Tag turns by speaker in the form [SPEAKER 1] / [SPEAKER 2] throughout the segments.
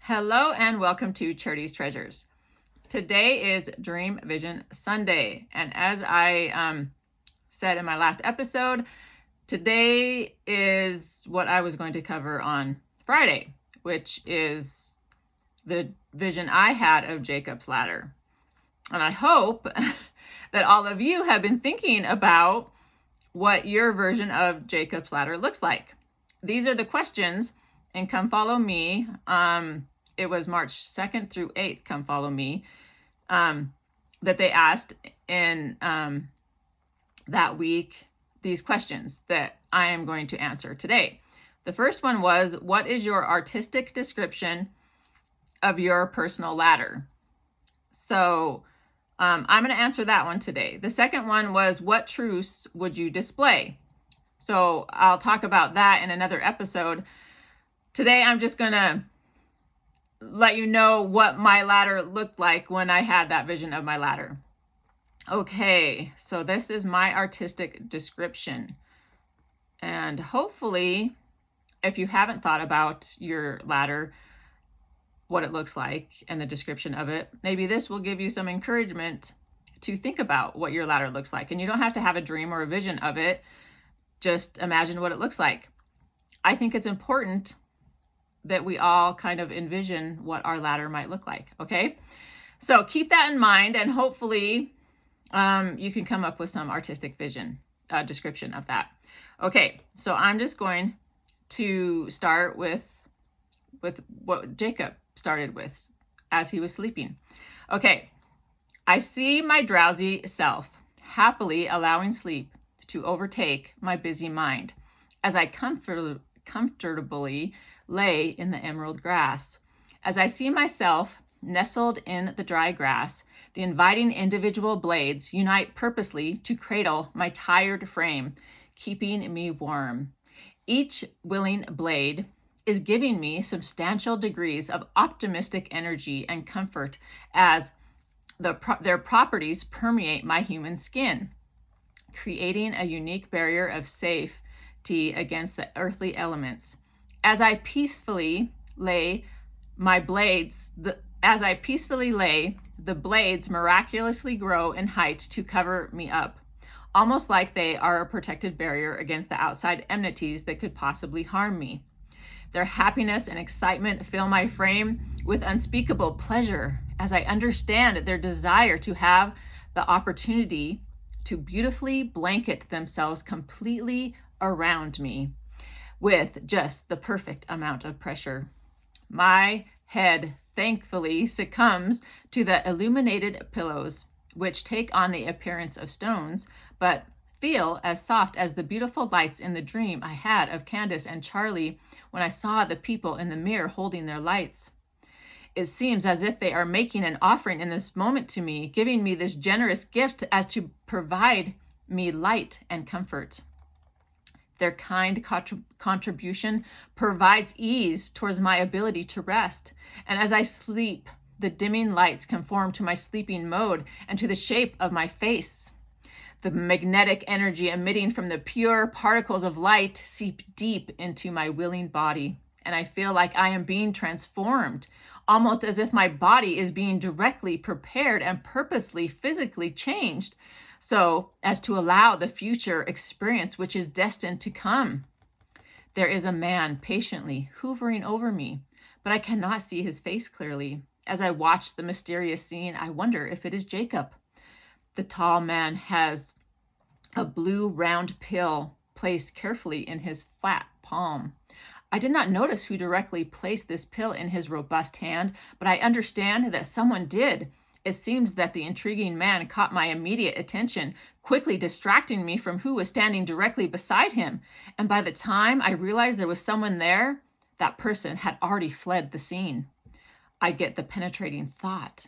[SPEAKER 1] Hello and welcome to Charity's Treasures. Today is Dream Vision Sunday, and as I said in my last episode, today is what I was going to cover on Friday, which is the vision I had of Jacob's ladder. And I hope that all of you have been thinking about what your version of Jacob's ladder looks like. These are the questions in Come Follow Me. It was March 2nd through 8th, Come Follow Me, that they asked in that week, these questions that I am going to answer today. The first one was, what is your artistic description of your personal ladder? So I'm going to answer that one today. The second one was, what truths would you display? So I'll talk about that in another episode. Today, I'm just going to let you know what my ladder looked like when I had that vision of my ladder. Okay, so this is my artistic description. And hopefully, if you haven't thought about your ladder, what it looks like and the description of it, maybe this will give you some encouragement to think about what your ladder looks like. And you don't have to have a dream or a vision of it. Just imagine what it looks like. I think it's important that we all kind of envision what our ladder might look like, okay? So keep that in mind, and hopefully you can come up with some artistic vision description of that. Okay, so I'm just going to start with what Jacob started with as he was sleeping. Okay, I see my drowsy self happily allowing sleep to overtake my busy mind as I comfortably lay in the emerald grass. As I see myself nestled in the dry grass, the inviting individual blades unite purposely to cradle my tired frame, keeping me warm. Each willing blade is giving me substantial degrees of optimistic energy and comfort as their properties permeate my human skin, creating a unique barrier of safety against the earthly elements. As I peacefully lay, the blades miraculously grow in height to cover me up, almost like they are a protected barrier against the outside enmities that could possibly harm me. Their happiness and excitement fill my frame with unspeakable pleasure as I understand their desire to have the opportunity to beautifully blanket themselves completely around me with just the perfect amount of pressure. My head thankfully succumbs to the illuminated pillows, which take on the appearance of stones, but feel as soft as the beautiful lights in the dream I had of Candace and Charlie when I saw the people in the mirror holding their lights. It seems as if they are making an offering in this moment to me, giving me this generous gift as to provide me light and comfort. Their kind contribution provides ease towards my ability to rest. And as I sleep, the dimming lights conform to my sleeping mode and to the shape of my face. The magnetic energy emitting from the pure particles of light seep deep into my willing body, and I feel like I am being transformed, almost as if my body is being directly prepared and purposely physically changed, so as to allow the future experience which is destined to come. There is a man patiently hovering over me, but I cannot see his face clearly. As I watch the mysterious scene, I wonder if it is Jacob. The tall man has a blue round pill placed carefully in his flat palm. I did not notice who directly placed this pill in his robust hand, but I understand that someone did. It seems that the intriguing man caught my immediate attention, quickly distracting me from who was standing directly beside him. And by the time I realized there was someone there, that person had already fled the scene. I get the penetrating thought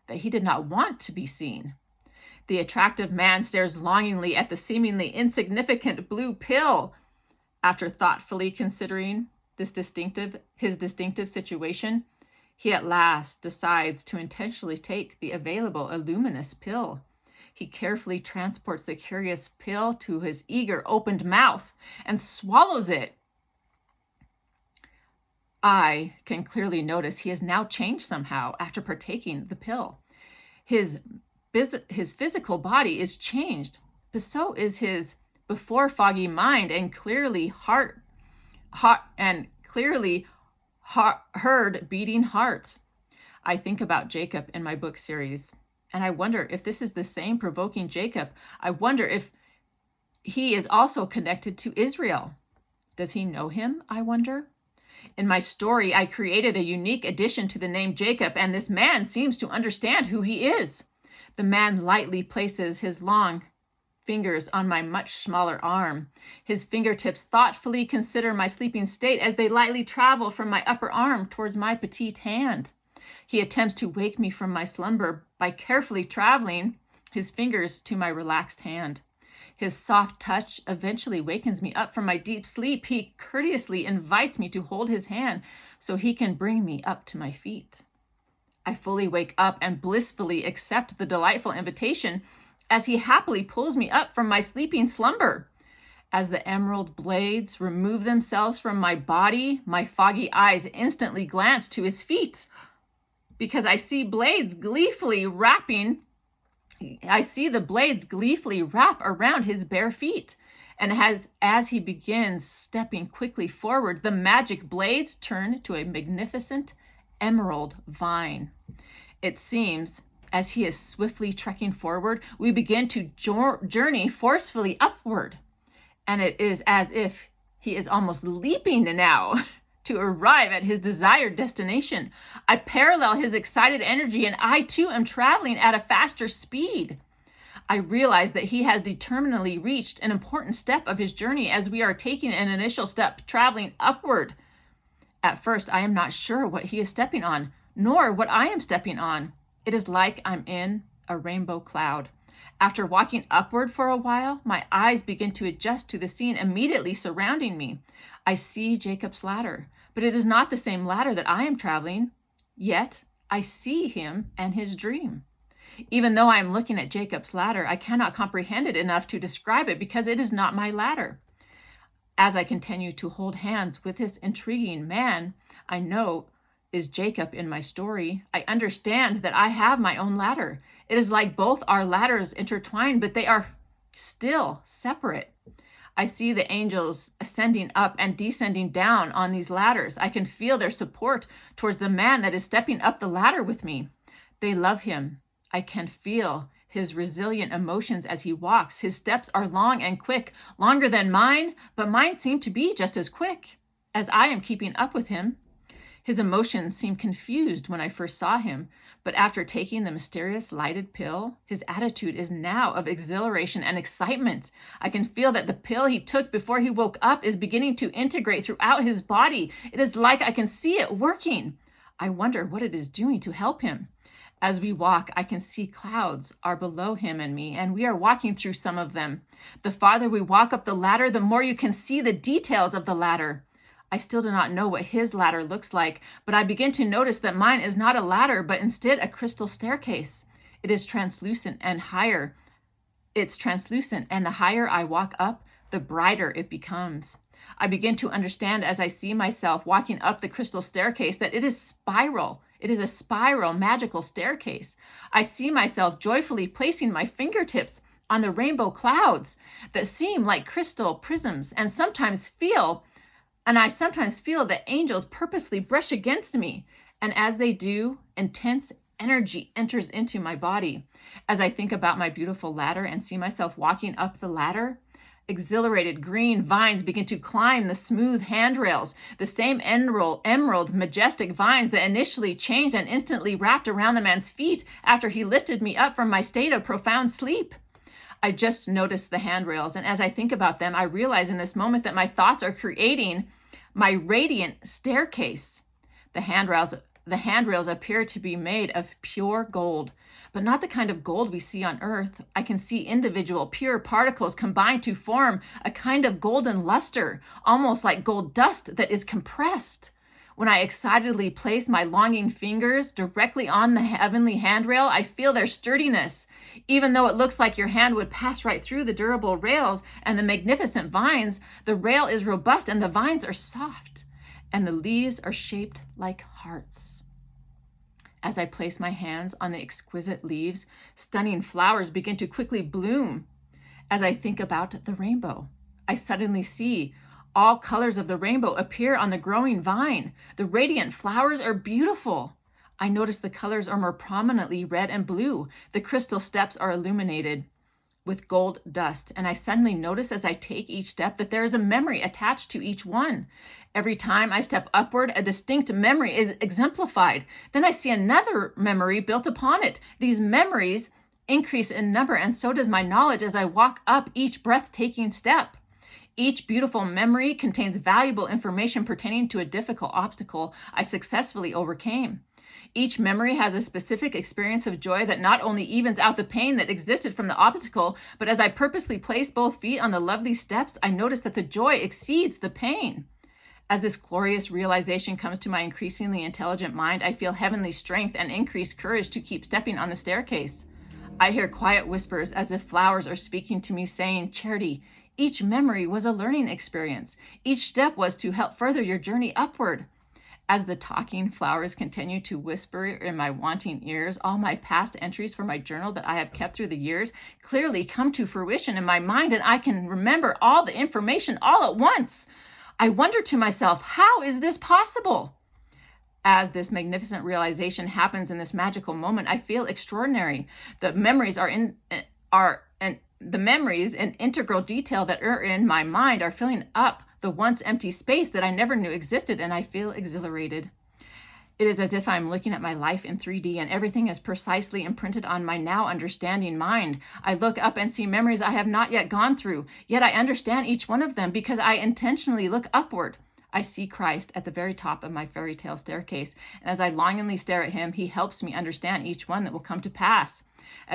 [SPEAKER 1] that he did not want to be seen. The attractive man stares longingly at the seemingly insignificant blue pill. After thoughtfully considering his distinctive situation, he at last decides to intentionally take the available luminous pill. He carefully transports the curious pill to his eager opened mouth and swallows it. I can clearly notice he has now changed somehow after partaking the pill. His physical body is changed, but so is his before foggy mind and clearly heard beating heart. I think about Jacob in my book series, and I wonder if this is the same provoking Jacob. I wonder if he is also connected to Israel. Does he know him, I wonder? In my story, I created a unique addition to the name Jacob, and this man seems to understand who he is. The man lightly places his long fingers on my much smaller arm. His fingertips thoughtfully consider my sleeping state as they lightly travel from my upper arm towards my petite hand. He attempts to wake me from my slumber by carefully traveling his fingers to my relaxed hand. His soft touch eventually wakens me up from my deep sleep. He courteously invites me to hold his hand so he can bring me up to my feet. I fully wake up and blissfully accept the delightful invitation as he happily pulls me up from my sleeping slumber. As the emerald blades remove themselves from my body, my foggy eyes instantly glance to his feet because I see the blades gleefully wrap around his bare feet. And as he begins stepping quickly forward, the magic blades turn to a magnificent emerald vine. It seems, as he is swiftly trekking forward, we begin to journey forcefully upward. And it is as if he is almost leaping now to arrive at his desired destination. I parallel his excited energy, and I too am traveling at a faster speed. I realize that he has determinedly reached an important step of his journey as we are taking an initial step traveling upward. At first, I am not sure what he is stepping on, nor what I am stepping on. It is like I'm in a rainbow cloud. After walking upward for a while, my eyes begin to adjust to the scene immediately surrounding me. I see Jacob's ladder, but it is not the same ladder that I am traveling. Yet, I see him and his dream. Even though I am looking at Jacob's ladder, I cannot comprehend it enough to describe it because it is not my ladder. As I continue to hold hands with this intriguing man I know is Jacob in my story, I understand that I have my own ladder. It is like both our ladders intertwined, but they are still separate. I see the angels ascending up and descending down on these ladders. I can feel their support towards the man that is stepping up the ladder with me. They love him. I can feel his resilient emotions as he walks. His steps are long and quick, longer than mine, but mine seem to be just as quick as I am keeping up with him. His emotions seemed confused when I first saw him, but after taking the mysterious lighted pill, his attitude is now of exhilaration and excitement. I can feel that the pill he took before he woke up is beginning to integrate throughout his body. It is like I can see it working. I wonder what it is doing to help him. As we walk, I can see clouds are below him and me, and we are walking through some of them. The farther we walk up the ladder, the more you can see the details of the ladder. I still do not know what his ladder looks like, but I begin to notice that mine is not a ladder, but instead a crystal staircase. It is translucent and higher. It's translucent, and the higher I walk up, the brighter it becomes. I begin to understand as I see myself walking up the crystal staircase that it is spiral. It is a spiral magical staircase. I see myself joyfully placing my fingertips on the rainbow clouds that seem like crystal prisms, and I sometimes feel that angels purposely brush against me. And as they do, intense energy enters into my body. As I think about my beautiful ladder and see myself walking up the ladder, exhilarated green vines begin to climb the smooth handrails, the same emerald, majestic vines that initially changed and instantly wrapped around the man's feet after he lifted me up from my state of profound sleep. I just noticed the handrails, and as I think about them, I realize in this moment that my thoughts are creating my radiant staircase. The handrails appear to be made of pure gold, but not the kind of gold we see on earth. I can see individual pure particles combined to form a kind of golden luster, almost like gold dust that is compressed. When I excitedly place my longing fingers directly on the heavenly handrail, I feel their sturdiness. Even though it looks like your hand would pass right through the durable rails and the magnificent vines, the rail is robust and the vines are soft. and the leaves are shaped like hearts. As I place my hands on the exquisite leaves, stunning flowers begin to quickly bloom. As I think about the rainbow, I suddenly see all colors of the rainbow appear on the growing vine. The radiant flowers are beautiful. I notice the colors are more prominently red and blue. The crystal steps are illuminated with gold dust, and I suddenly notice as I take each step that there is a memory attached to each one. Every time I step upward, a distinct memory is exemplified. Then I see another memory built upon it. These memories increase in number, and so does my knowledge as I walk up each breathtaking step. Each beautiful memory contains valuable information pertaining to a difficult obstacle I successfully overcame. Each memory has a specific experience of joy that not only evens out the pain that existed from the obstacle, but as I purposely place both feet on the lovely steps, I notice that the joy exceeds the pain. As this glorious realization comes to my increasingly intelligent mind, I feel heavenly strength and increased courage to keep stepping on the staircase. I hear quiet whispers as if flowers are speaking to me, saying, "Charity, each memory was a learning experience. Each step was to help further your journey upward." As the talking flowers continue to whisper in my wanting ears, all my past entries for my journal that I have kept through the years clearly come to fruition in my mind, and I can remember all the information all at once. I wonder to myself, how is this possible? As this magnificent realization happens in this magical moment, I feel extraordinary. The memories in integral detail that are in my mind are filling up the once empty space that I never knew existed, and I feel exhilarated. It is as if I'm looking at my life in 3D and everything is precisely imprinted on my now understanding mind. I look up and see memories I have not yet gone through, yet I understand each one of them because I intentionally look upward. I see Christ at the very top of my fairy tale staircase, and as I longingly stare at him, he helps me understand each one that will come to pass.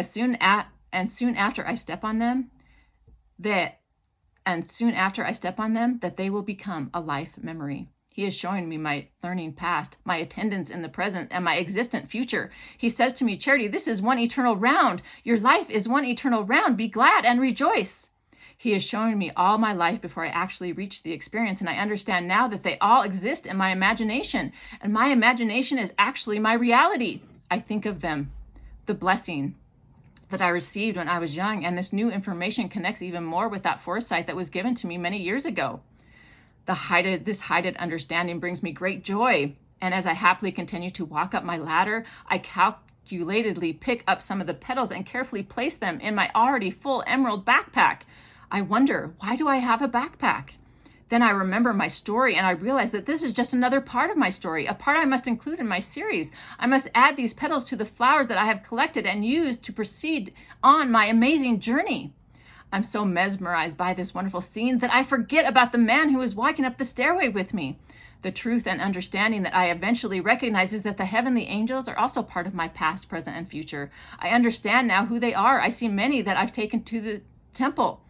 [SPEAKER 1] Soon after I step on them, that they will become a life memory. He is showing me my learning past, my attendance in the present, and my existent future. He says to me, "Charity, this is one eternal round. Your life is one eternal round. Be glad and rejoice." He is showing me all my life before I actually reach the experience, and I understand now that they all exist in my imagination, and my imagination is actually my reality. I think of them, the blessing that I received when I was young, and this new information connects even more with that foresight that was given to me many years ago. This heightened understanding brings me great joy, and as I happily continue to walk up my ladder, I calculatedly pick up some of the petals and carefully place them in my already full emerald backpack. I wonder, why do I have a backpack? Then I remember my story, and I realize that this is just another part of my story, a part I must include in my series. I must add these petals to the flowers that I have collected and used to proceed on my amazing journey. I'm so mesmerized by this wonderful scene that I forget about the man who is walking up the stairway with me. The truth and understanding that I eventually recognize is that the heavenly angels are also part of my past, present, and future. I understand now who they are. I see many that I've taken to the temple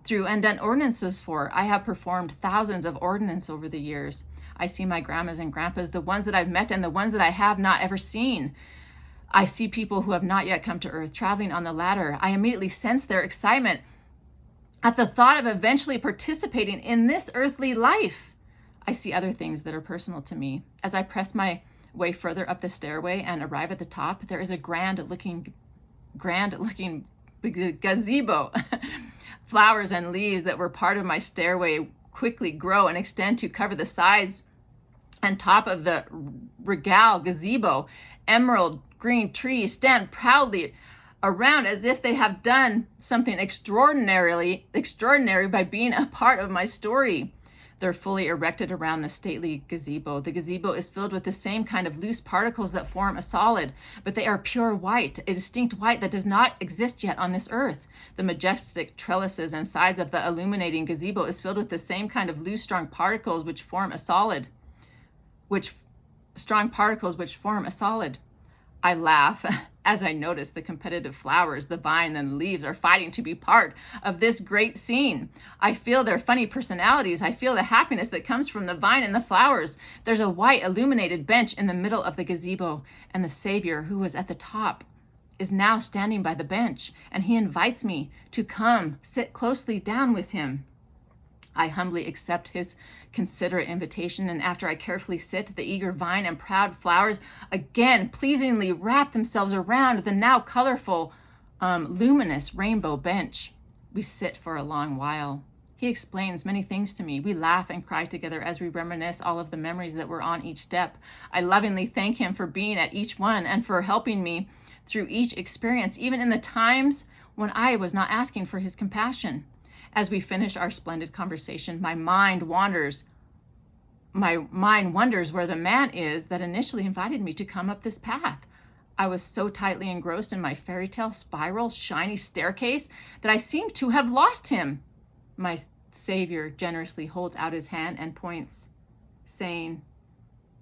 [SPEAKER 1] through and done ordinances for. I have performed thousands of ordinances over the years. I see my grandmas and grandpas, the ones that I've met and the ones that I have not ever seen. I see people who have not yet come to earth traveling on the ladder. I immediately sense their excitement at the thought of eventually participating in this earthly life. I see other things that are personal to me. As I press my way further up the stairway and arrive at the top, there is a grand looking gazebo. Flowers and leaves that were part of my stairway quickly grow and extend to cover the sides and top of the regal gazebo. Emerald green trees stand proudly around as if they have done something extraordinary by being a part of my story. They're fully erected around the stately gazebo. The gazebo is filled with the same kind of loose particles that form a solid, but they are pure white, a distinct white that does not exist yet on this earth. The majestic trellises and sides of the illuminating gazebo is filled with the same kind of loose, strong particles which form a solid. I laugh as I notice the competitive flowers, the vine, and the leaves are fighting to be part of this great scene. I feel their funny personalities. I feel the happiness that comes from the vine and the flowers. There's a white illuminated bench in the middle of the gazebo, and the Savior, who was at the top, is now standing by the bench, and he invites me to come sit closely down with him. I humbly accept his considerate invitation, and after I carefully sit, the eager vine and proud flowers again pleasingly wrap themselves around the now colorful, luminous rainbow bench. We sit for a long while. He explains many things to me. We laugh and cry together as we reminisce all of the memories that were on each step. I lovingly thank him for being at each one and for helping me through each experience, even in the times when I was not asking for his compassion. As we finish our splendid conversation, my mind wonders where the man is that initially invited me to come up this path. I was so tightly engrossed in my fairy tale spiral, shiny staircase that I seemed to have lost him. My Savior generously holds out his hand and points, saying,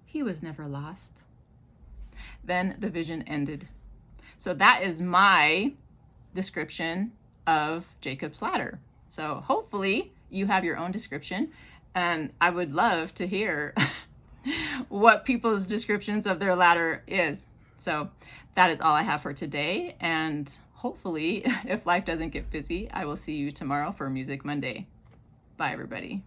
[SPEAKER 1] "He was never lost." Then the vision ended. So that is my description of Jacob's ladder. So hopefully you have your own description, and I would love to hear what people's descriptions of their ladder is. So that is all I have for today, and hopefully, if life doesn't get busy, I will see you tomorrow for Music Monday. Bye, everybody.